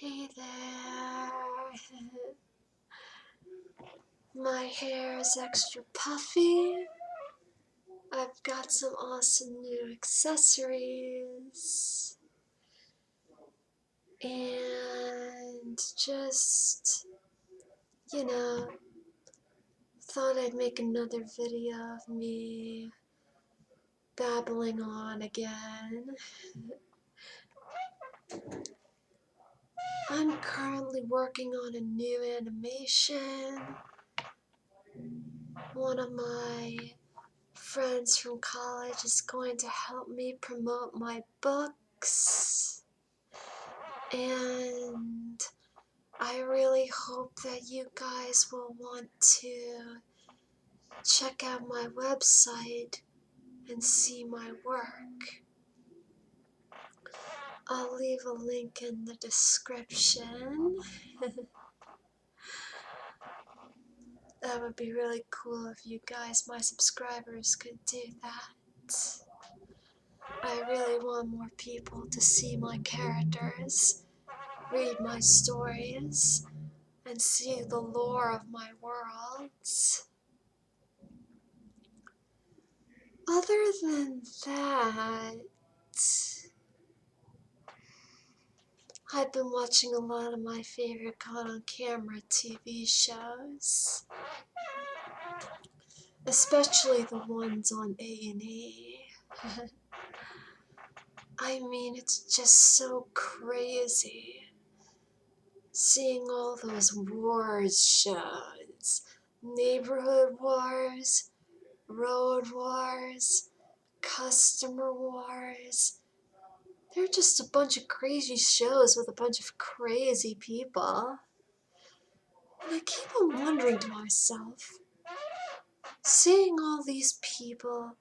Hey there. My hair is extra puffy. I've got some awesome new accessories. And just, you know, thought I'd make another video of me babbling on again. I'm currently working on a new animation. One of my friends from college is going to help me promote my books, and I really hope that you guys will want to check out my website and see my work. I'll leave a link in the description. That would be really cool if you guys, my subscribers, could do that. I really want more people to see my characters, read my stories, and see the lore of my worlds. Other than that, I've been watching a lot of my favorite caught-on-camera TV shows, especially the ones on A&E. I mean, it's just so crazy seeing all those wars shows, neighborhood wars, road wars, customer wars. They're just a bunch of crazy shows with a bunch of crazy people. And I keep on wondering to myself, seeing all these people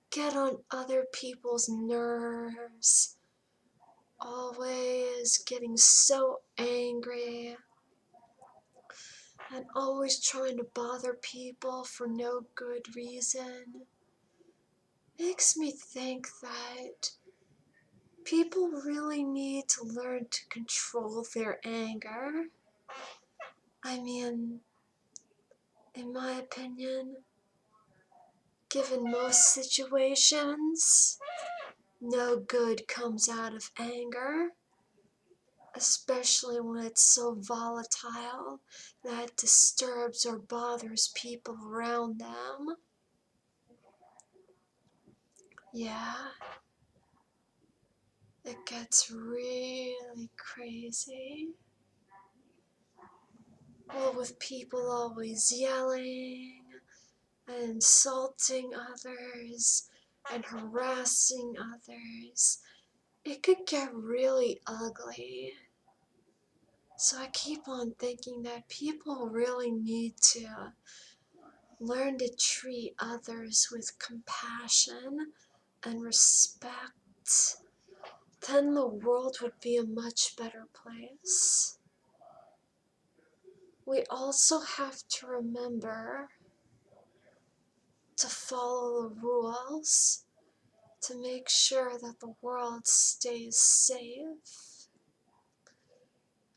get on other people's nerves, always getting so angry, and always trying to bother people for no good reason, makes me think that people really need to learn to control their anger. I mean, in my opinion, given most situations, no good comes out of anger, especially when it's so volatile that it disturbs or bothers people around them. Yeah, it gets really crazy. Well, with people always yelling and insulting others and harassing others, it could get really ugly. So I keep on thinking that people really need to learn to treat others with compassion and respect. Then the world would be a much better place. We also have to remember to follow the rules to make sure that the world stays safe.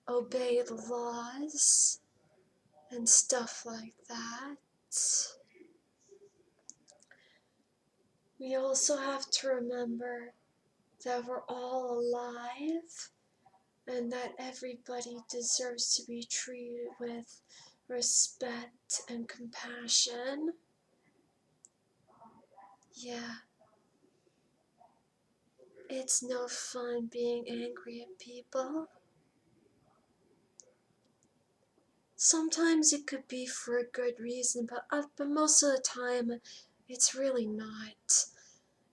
Obey the laws and stuff like that. We also have to remember that we're all alive and that everybody deserves to be treated with respect and compassion. Yeah, it's no fun being angry at people. Sometimes it could be for a good reason, but most of the time it's really not.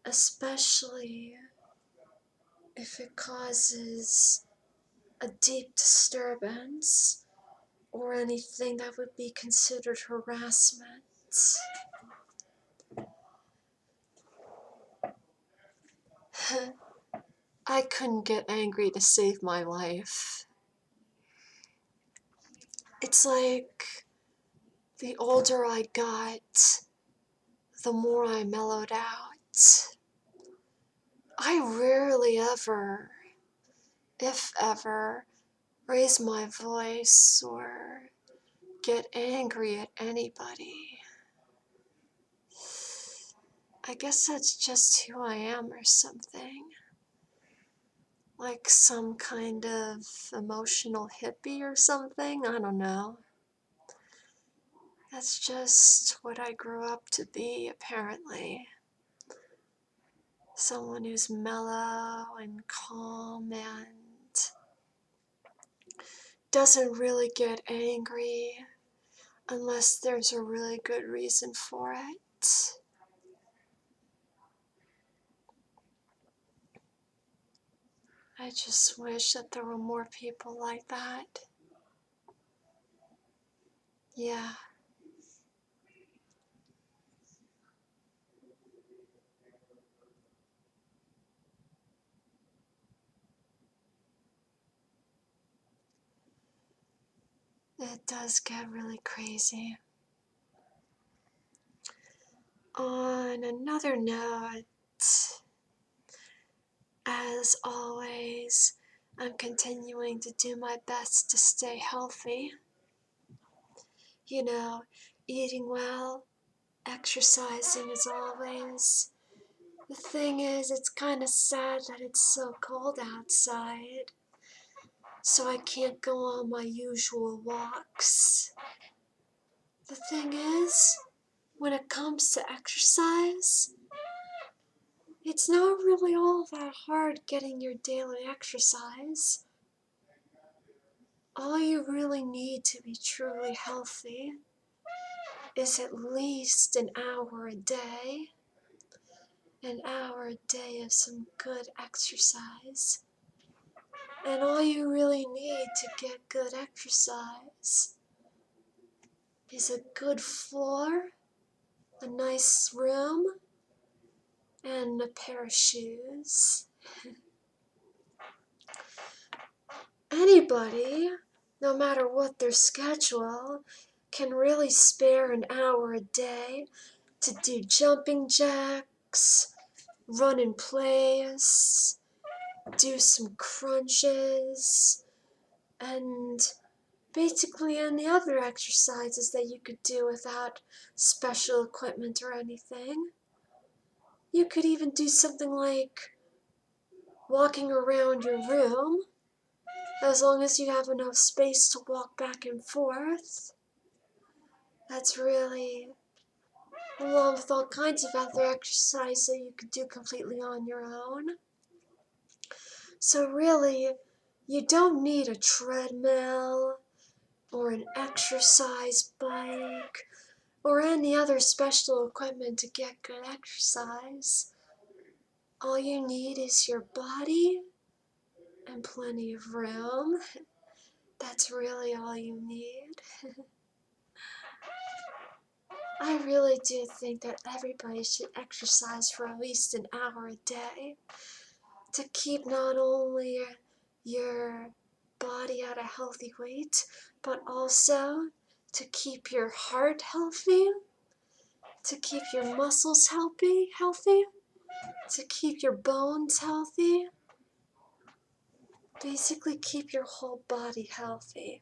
Especially if it causes a deep disturbance or anything that would be considered harassment. I couldn't get angry to save my life. It's like the older I got, the more I mellowed out. I rarely ever, if ever, raise my voice or get angry at anybody. I guess that's just who I am or something. Like some kind of emotional hippie or something, I don't know. That's just what I grew up to be, apparently. Someone who's mellow and calm and doesn't really get angry unless there's a really good reason for it. I just wish that there were more people like that. Yeah. It does get really crazy. On another note, as always, I'm continuing to do my best to stay healthy. You know, eating well, exercising as always. The thing is, it's kind of sad that it's so cold outside, so I can't go on my usual walks. The thing is, when it comes to exercise, it's not really all that hard getting your daily exercise. All you really need to be truly healthy is at least an hour a day of some good exercise. And all you really need to get good exercise is a good floor, a nice room, and a pair of shoes. Anybody, no matter what their schedule, can really spare an hour a day to do jumping jacks, run in place, do some crunches, and basically any other exercises that you could do without special equipment or anything. You could even do something like walking around your room, as long as you have enough space to walk back and forth. That's really, along with all kinds of other exercise that you could do completely on your own. So really, you don't need a treadmill or an exercise bike or any other special equipment to get good exercise. All you need is your body and plenty of room. That's really all you need. I really do think that everybody should exercise for at least an hour a day to keep not only your body at a healthy weight, but also to keep your heart healthy, to keep your muscles healthy, to keep your bones healthy. Basically keep your whole body healthy.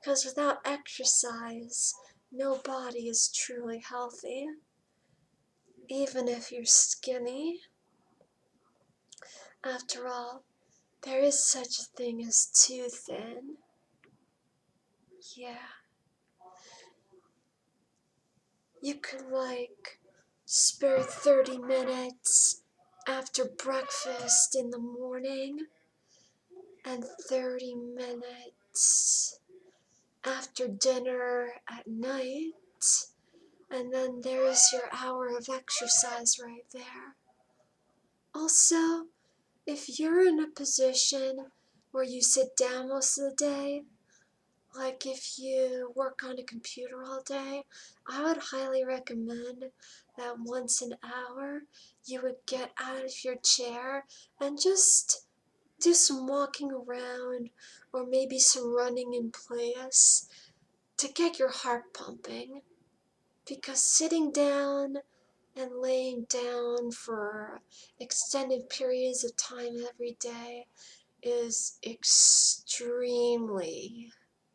Because without exercise, no body is truly healthy. Even if you're skinny. After all, there is such a thing as too thin. Yeah. You could spare 30 minutes after breakfast in the morning and 30 minutes after dinner at night, and then there's your hour of exercise right there. Also, if you're in a position where you sit down most of the day, like if you work on a computer all day, I would highly recommend that once an hour you would get out of your chair and just do some walking around or maybe some running in place to get your heart pumping. Because sitting down and laying down for extended periods of time every day is extremely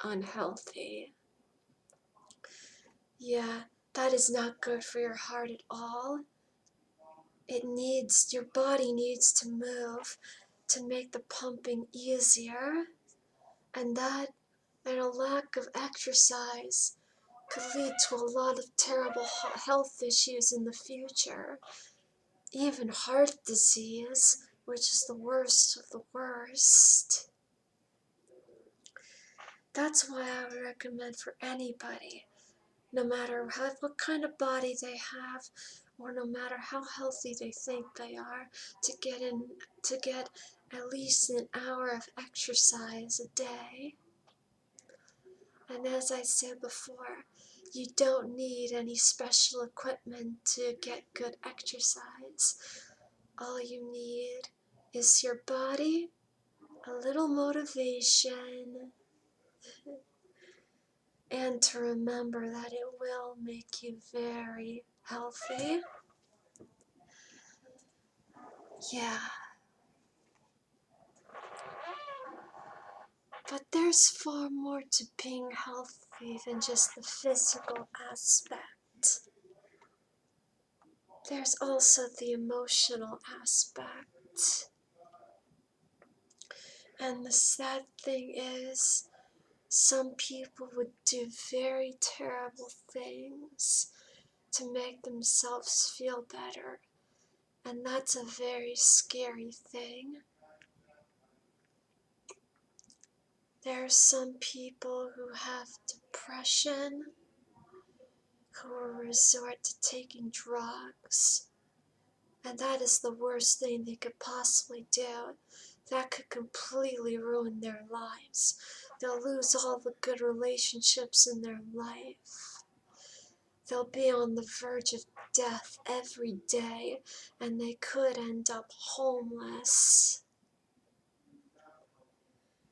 unhealthy. Yeah, that is not good for your heart at all. Your body needs to move to make the pumping easier, and a lack of exercise could lead to a lot of terrible health issues in the future. Even heart disease, which is the worst of the worst. That's why I would recommend for anybody, no matter what kind of body they have, or no matter how healthy they think they are, to get at least an hour of exercise a day. And as I said before, you don't need any special equipment to get good exercise. All you need is your body, a little motivation, and to remember that it will make you very healthy. Yeah. But there's far more to being healthy than just the physical aspect. There's also the emotional aspect. And the sad thing is, some people would do very terrible things to make themselves feel better. And that's a very scary thing. There are some people who have depression, who will resort to taking drugs. And that is the worst thing they could possibly do. That could completely ruin their lives. They'll lose all the good relationships in their life. They'll be on the verge of death every day, and they could end up homeless.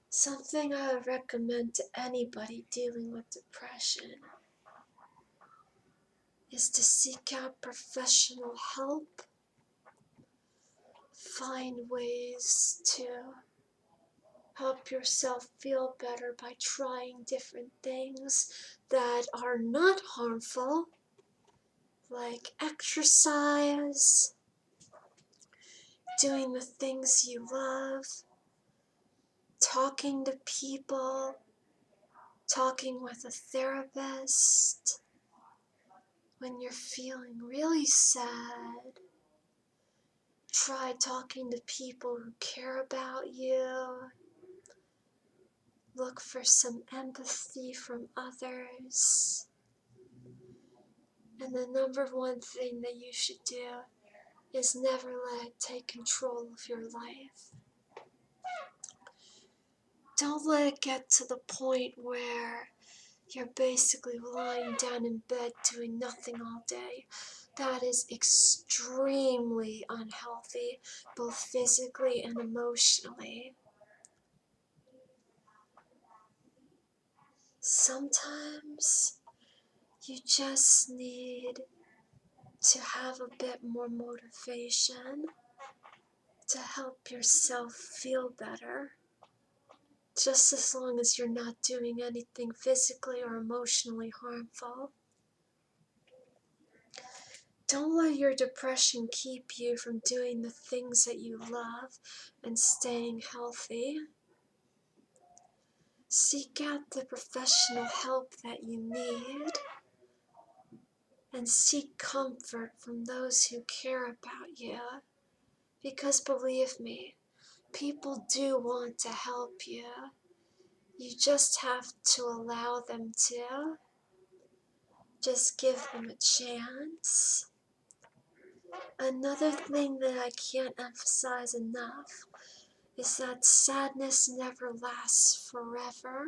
Something I would recommend to anybody dealing with depression is to seek out professional help. Find ways to help yourself feel better by trying different things that are not harmful, like exercise, doing the things you love, talking to people, talking with a therapist. When you're feeling really sad, try talking to people who care about you. Look for some empathy from others. And the number one thing that you should do is never let it take control of your life. Don't let it get to the point where you're basically lying down in bed doing nothing all day. That is extremely unhealthy, both physically and emotionally. Sometimes you just need to have a bit more motivation to help yourself feel better. Just as long as you're not doing anything physically or emotionally harmful. Don't let your depression keep you from doing the things that you love and staying healthy. Seek out the professional help that you need, and seek comfort from those who care about you. Because believe me, people do want to help you. You just have to allow them to. Just give them a chance. Another thing that I can't emphasize enough is that sadness never lasts forever.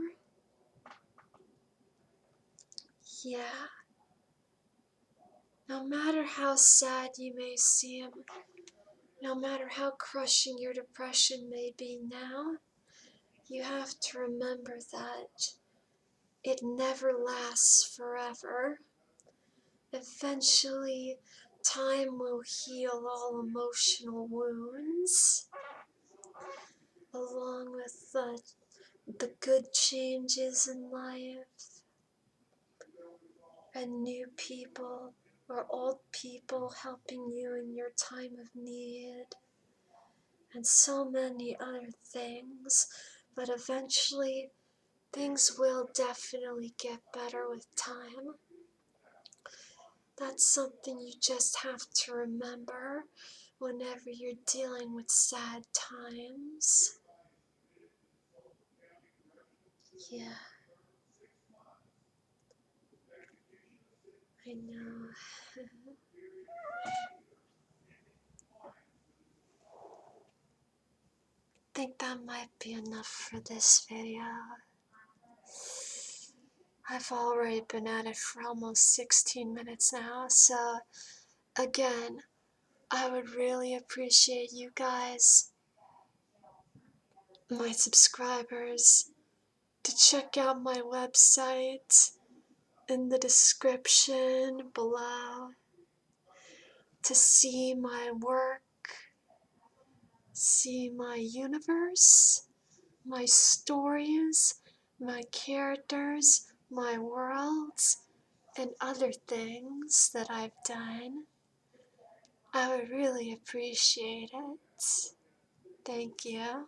Yeah. No matter how sad you may seem, no matter how crushing your depression may be now, you have to remember that it never lasts forever. Eventually, time will heal all emotional wounds, along the good changes in life, and new people or old people helping you in your time of need, and so many other things. But eventually, things will definitely get better with time. That's something you just have to remember whenever you're dealing with sad times. Yeah, I know. I think that might be enough for this video. I've already been at it for almost 16 minutes now, so again, I would really appreciate you guys, my subscribers, to check out my website in the description below to see my work, see my universe, my stories, my characters, my worlds, and other things that I've done. I would really appreciate it. Thank you.